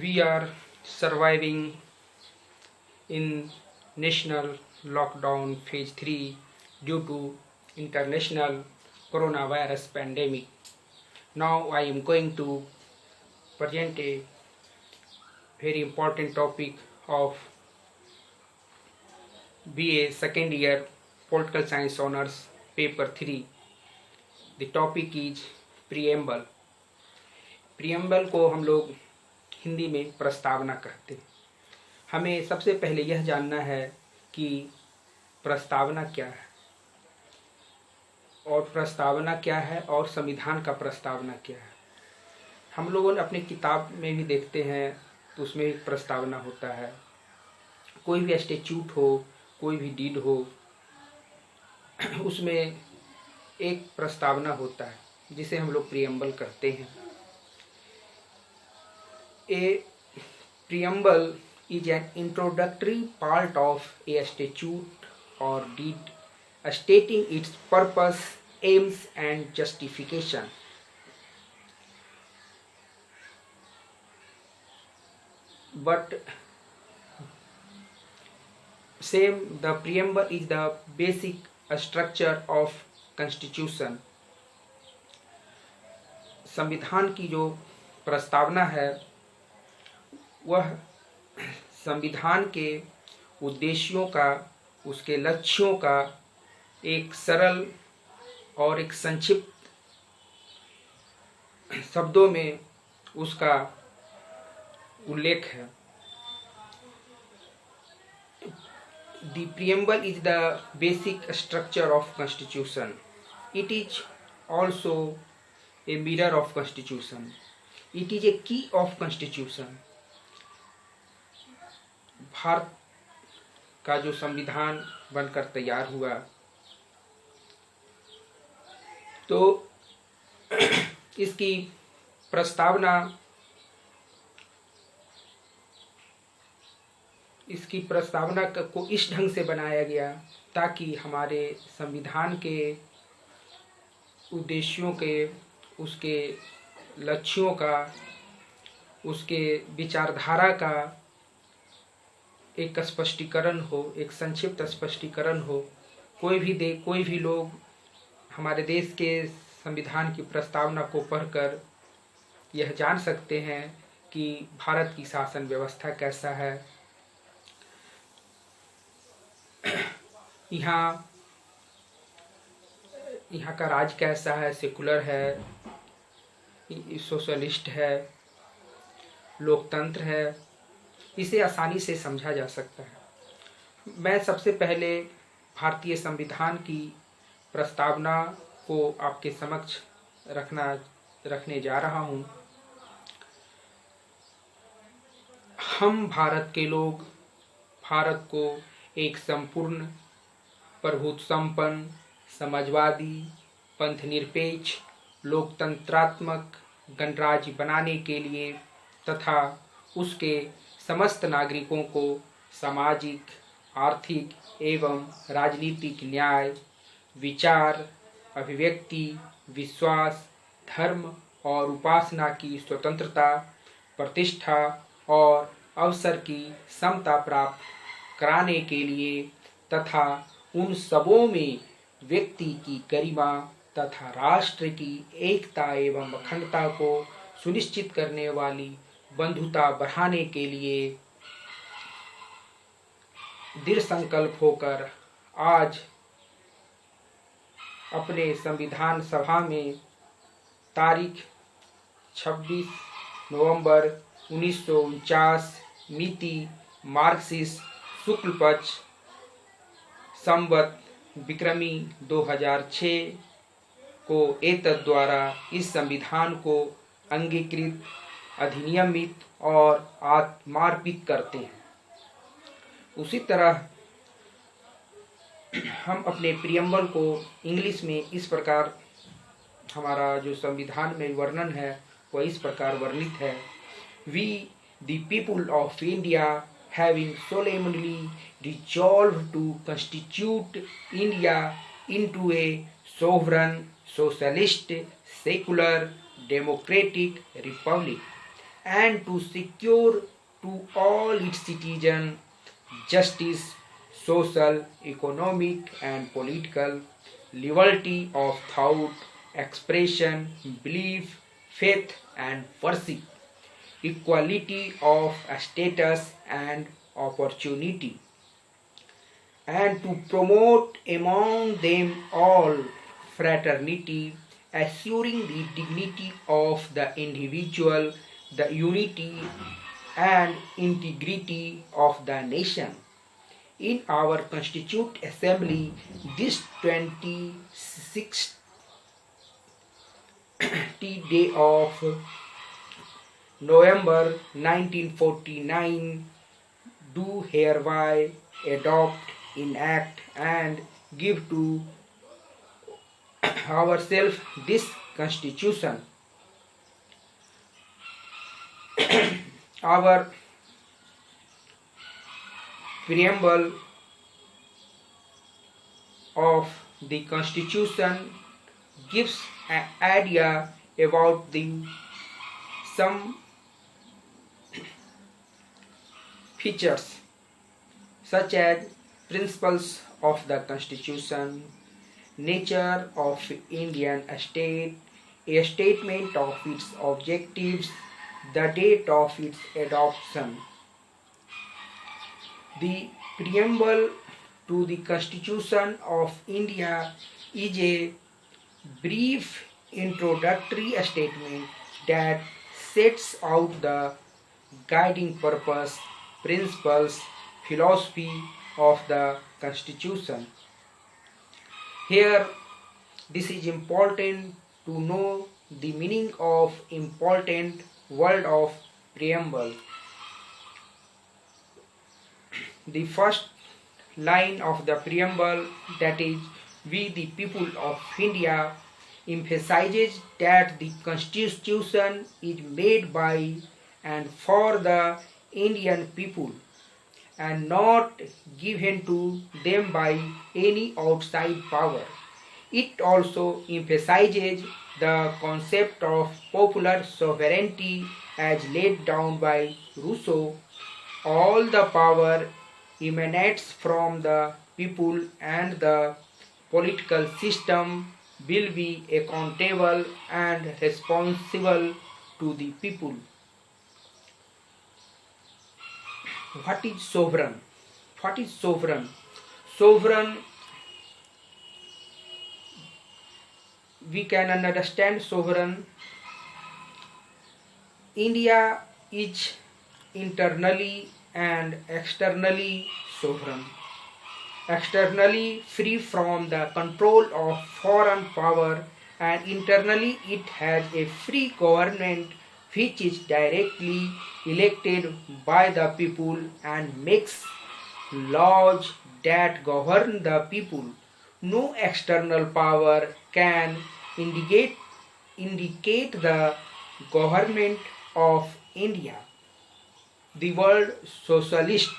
We are surviving in national lockdown phase 3 due to international coronavirus pandemic. Now I am going to present a very important topic of BA second year Political Science Honors paper 3. The topic is preamble. Preamble को हम लोग हिंदी में प्रस्तावना कहते हैं। हमें सबसे पहले यह जानना है कि प्रस्तावना क्या है और प्रस्तावना क्या है और संविधान का प्रस्तावना क्या है। हम लोगों ने अपनी किताब में भी देखते हैं तो उसमें एक प्रस्तावना होता है। कोई भी स्टैट्यूट हो, कोई भी डीड हो, उसमें एक प्रस्तावना होता है जिसे हम लोग प्रियम्बल कहते हैं। A preamble is an introductory part of a statute or deed stating its purpose, aims and justification. But the preamble is the basic structure of constitution. संविधान की जो प्रस्तावना है वह संविधान के उद्देश्यों का, उसके लक्ष्यों का एक सरल और एक संक्षिप्त शब्दों में उसका उल्लेख है। The preamble is the basic structure of constitution. It is also a mirror of constitution. It is a key of constitution. Bharat का जो संविधान बनकर तैयार हुआ तो इसकी प्रस्तावना को इस ढंग से बनाया गया ताकि हमारे संविधान के उद्देश्यों के, उसके लक्ष्यों का, उसके विचारधारा का एक स्पष्टीकरण हो, एक संक्षिप्त स्पष्टीकरण हो। कोई भी लोग हमारे देश के संविधान की प्रस्तावना को पढ़कर यह जान सकते हैं कि भारत की शासन व्यवस्था कैसा है, यहाँ का राज कैसा है, सेकुलर है, सोशलिस्ट है, लोकतंत्र है। इसे आसानी से समझा जा सकता है। मैं सबसे पहले भारतीय संविधान की प्रस्तावना को आपके समक्ष रखने जा रहा हूँ। हम भारत के लोग भारत को एक संपूर्ण, प्रभुत्व संपन्न, समाजवादी, पंथनिरपेक्ष, लोकतंत्रात्मक गणराज्य बनाने के लिए तथा उसके समस्त नागरिकों को सामाजिक, आर्थिक एवं राजनीतिक न्याय, विचार, अभिव्यक्ति, विश्वास, धर्म और उपासना की स्वतंत्रता, प्रतिष्ठा और अवसर की समता प्राप्त कराने के लिए तथा उन सबों में व्यक्ति की गरिमा तथा राष्ट्र की एकता एवं अखंडता को सुनिश्चित करने वाली बंधुता बढ़ाने के लिए दृढ़ संकल्प होकर आज अपने संविधान सभा में तारीख 26 नवंबर 1949 मिति मार्क्सिस्ट शुक्ल पक्ष संवत विक्रमी 2006 को एतद द्वारा इस संविधान को अंगीकृत, अधिनियमित और आत्मार्पित करते हैं। उसी तरह हम अपने प्रियम्बल को इंग्लिश में इस प्रकार, हमारा जो संविधान में वर्णन है वह इस प्रकार वर्णित है। We the people of India having solemnly resolved to constitute India into a sovereign, socialist, secular, democratic republic and to secure to all its citizens justice, social, economic, and political liberty of thought, expression, belief, faith, and worship, equality of status and opportunity, and to promote among them all fraternity, assuring the dignity of the individual, the unity and integrity of the nation. In our Constituent Assembly, this 26th day of November 1949, do hereby adopt, enact, and give to ourselves this Constitution. Our preamble of the Constitution gives an idea about the some features such as principles of the Constitution, nature of Indian state, a statement of its objectives, the date of its adoption. The preamble to the Constitution of India is a brief introductory statement that sets out the guiding purpose, principles, philosophy of the Constitution. Here, this is important to know the meaning of important word of preamble. The first line of the preamble, that is, we the people of India, emphasizes that the Constitution is made by and for the Indian people and not given to them by any outside power. It also emphasizes the concept of popular sovereignty as laid down by Rousseau. All the power emanates from the people and the political system will be accountable and responsible to the people. What is sovereign? What is sovereign? Sovereign, we can understand sovereign. India is internally and externally sovereign. Externally free from the control of foreign power, and internally it has a free government which is directly elected by the people and makes laws that govern the people. No external power can indicate the government of India. The word socialist.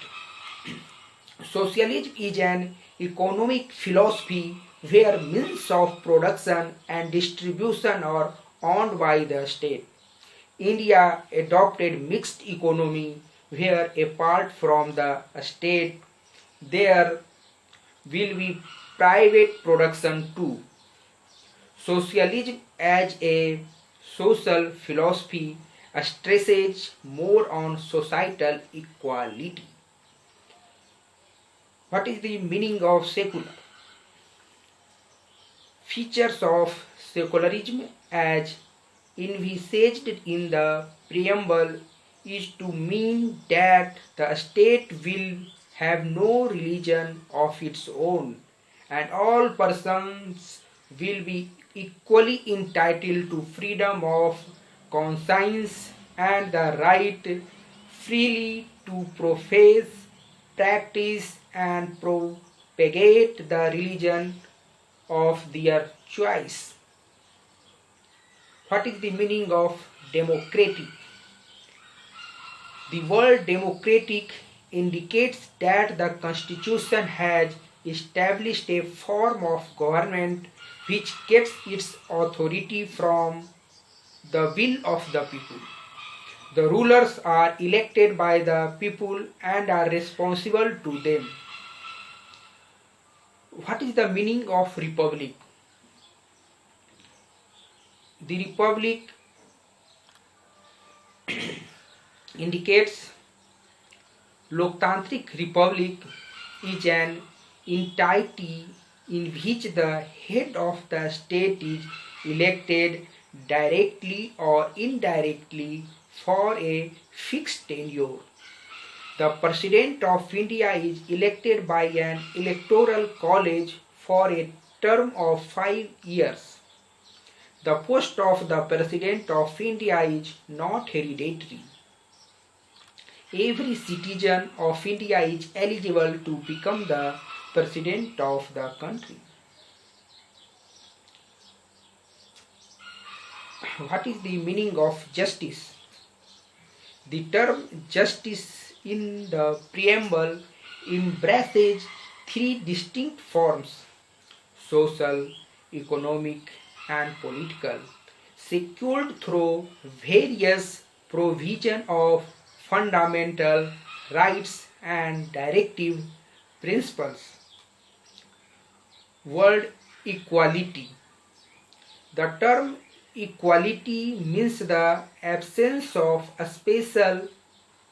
Socialism is an economic philosophy where means of production and distribution are owned by the state. India adopted mixed economy where apart from the state there will be private production too. Socialism as a social philosophy stresses more on societal equality. What is the meaning of secular? Features of secularism as envisaged in the preamble is to mean that the state will have no religion of its own and all persons will be equally entitled to freedom of conscience and the right freely to profess, practice and propagate the religion of their choice. What is the meaning of democratic? The word democratic indicates that the Constitution has established a form of government which gets its authority from the will of the people. The rulers are elected by the people and are responsible to them. What is the meaning of republic? The republic indicates Loktantric republic is an entity in which the head of the state is elected directly or indirectly for a fixed tenure. The President of India is elected by an electoral college for a term of 5 years. The post of the President of India is not hereditary. Every citizen of India is eligible to become the President of the country. What is the meaning of justice? The term justice in the preamble embraces three distinct forms: social, economic, and political, secured through various provision of fundamental rights and directive principles. Word equality. The term equality means the absence of a special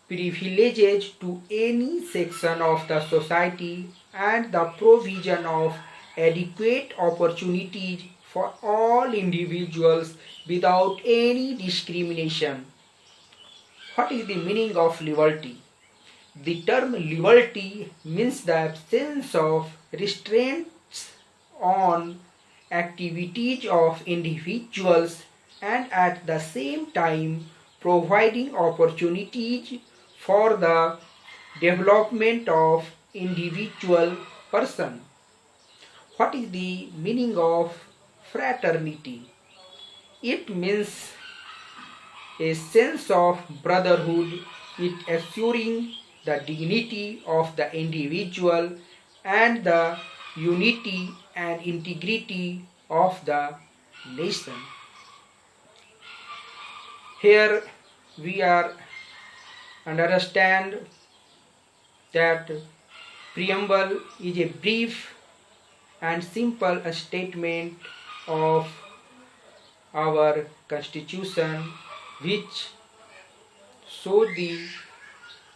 privileges to any section of the society and the provision of adequate opportunities for all individuals without any discrimination. What is the meaning of liberty? The term liberty means the absence of restraints on activities of individuals and at the same time providing opportunities for the development of individual person. What is the meaning of fraternity? It means a sense of brotherhood, it assuring the dignity of the individual and the unity and integrity of the nation. Here we are understand that preamble is a brief and simple statement of our constitution which show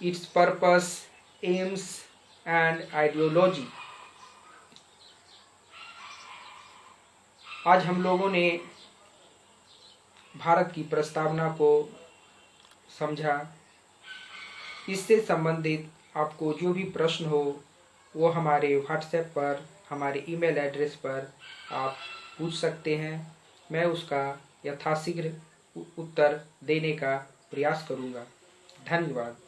its purpose, aims and ideology. आज हम लोगों ने भारत की प्रस्तावना को समझा। इससे संबंधित आपको जो भी प्रश्न हो वो हमारे व्हाट्सएप पर, हमारे ईमेल एड्रेस पर आप पूछ सकते हैं। मैं उसका यथाशीघ्र उत्तर देने का प्रयास करूंगा। धन्यवाद।